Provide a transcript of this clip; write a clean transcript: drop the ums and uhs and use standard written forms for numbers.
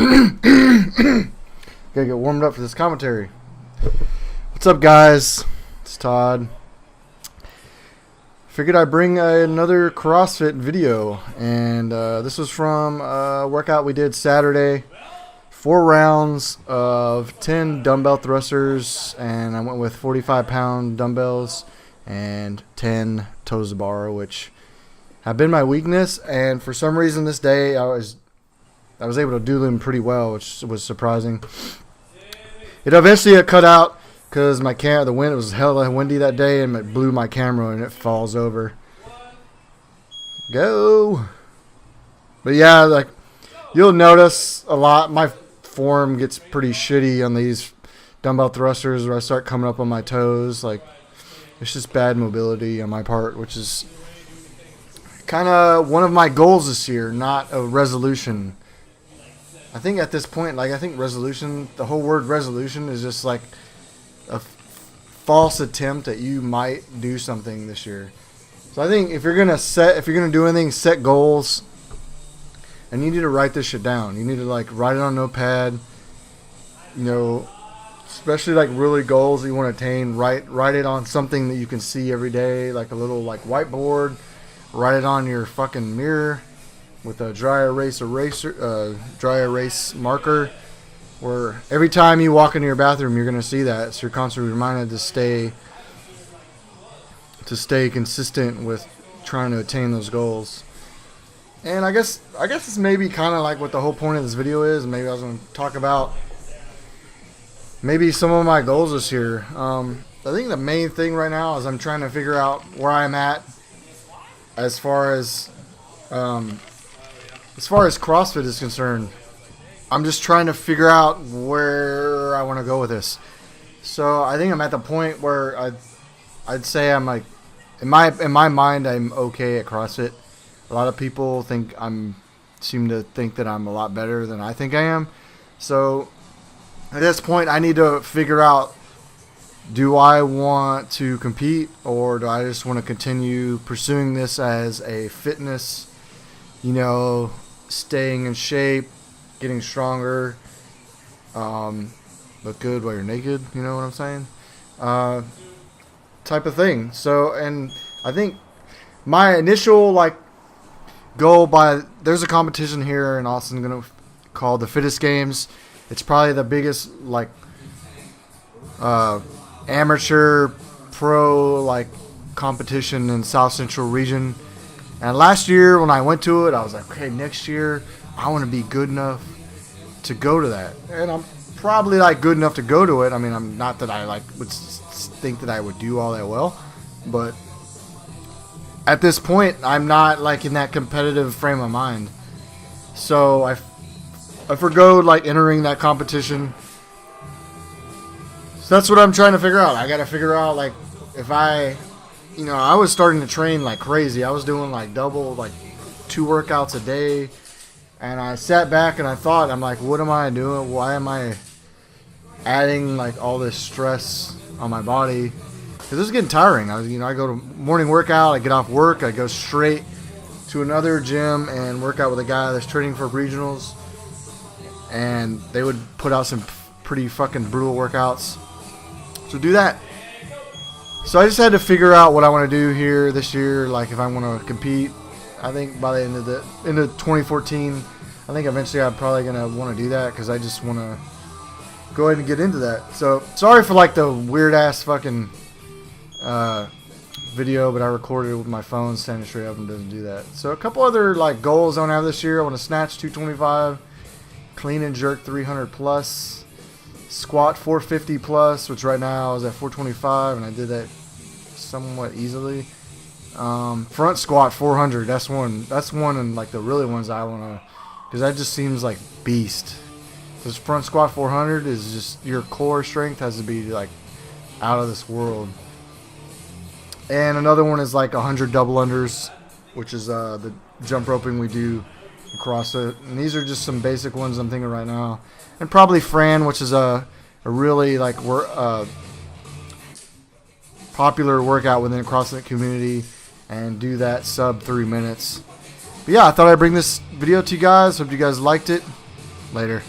Gotta get warmed up for this commentary. What's up, guys? It's Todd. Figured I'd bring another CrossFit video, and this was from a workout we did Saturday. 4 rounds of 10 dumbbell thrusters, and I went with 45-pound dumbbells and 10 toes to bar, which have been my weakness. And for some reason, this day I was able to do them pretty well, which was surprising. It eventually got cut out because the wind, it was hella windy that day, and it blew my camera and it falls over. Go. But yeah, like you'll notice a lot, my form gets pretty shitty on these dumbbell thrusters where I start coming up on my toes. Like, it's just bad mobility on my part, which is kind of one of my goals this year, not a resolution. I think at this point, like, I think resolution, the whole word resolution is just like a false attempt that you might do something this year. So I think if you're gonna do anything, set goals, and you need to write this shit down. You need to like write it on a notepad. You know, especially like really goals that you want to attain. Write it on something that you can see every day, like a little like whiteboard. Write it on your fucking mirror with a dry erase marker, where every time you walk into your bathroom, you're gonna see that. So you're constantly reminded to stay consistent with trying to attain those goals. And I guess it's maybe kind of like what the whole point of this video is. Maybe I was going to talk about maybe some of my goals this year. I think the main thing right now is I'm trying to figure out where I'm at as far as CrossFit is concerned. I'm just trying to figure out where I want to go with this. So I think I'm at the point where I'd say I'm like, in my mind, I'm okay at CrossFit. A lot of people seem to think that I'm a lot better than I think I am. So at this point, I need to figure out, do I want to compete, or do I just want to continue pursuing this as a fitness, staying in shape, getting stronger, look good while you're naked, you know what I'm saying? Type of thing. So, and I think my initial goal there's a competition here in Austin called the Fittest Games. It's probably the biggest amateur pro competition in South Central region. And last year when I went to it, I was like, okay, next year I want to be good enough to go to that. And I'm probably good enough to go to it. I mean, I'm not that I would think that I would do all that well, but at this point, I'm not in that competitive frame of mind. So I forgo entering that competition. So that's what I'm trying to figure out. I got to figure out if I was starting to train like crazy. I was doing double 2 workouts a day, and I sat back and I thought, I'm like, what am I doing? Why am I adding all this stress on my body? Because this is getting tiring. I go to morning workout, I get off work, I go straight to another gym and work out with a guy that's training for regionals, and they would put out some pretty fucking brutal workouts. So do that. So I just had to figure out what I want to do here this year, if I want to compete. I think by the end of 2014, I think eventually I'm probably gonna want to do that, because I just want to go ahead and get into that. So sorry for the weird ass fucking video, but I recorded it with my phone standing straight up and doesn't do that. So a couple other goals I want to have this year. I want to snatch 225, clean and jerk 300 plus, squat 450 plus, which right now I was at 425, and I did that somewhat easily. Front squat 400. That's one, and the really ones I want to, because that just seems like beast. This front squat 400 is just, your core strength has to be out of this world. And another one is 100 double unders, which is the jump roping we do across it. And these are just some basic ones I'm thinking right now. And probably Fran, which is a really popular workout within the CrossFit community, and do that sub 3 minutes. But yeah, I thought I'd bring this video to you guys. Hope you guys liked it. Later.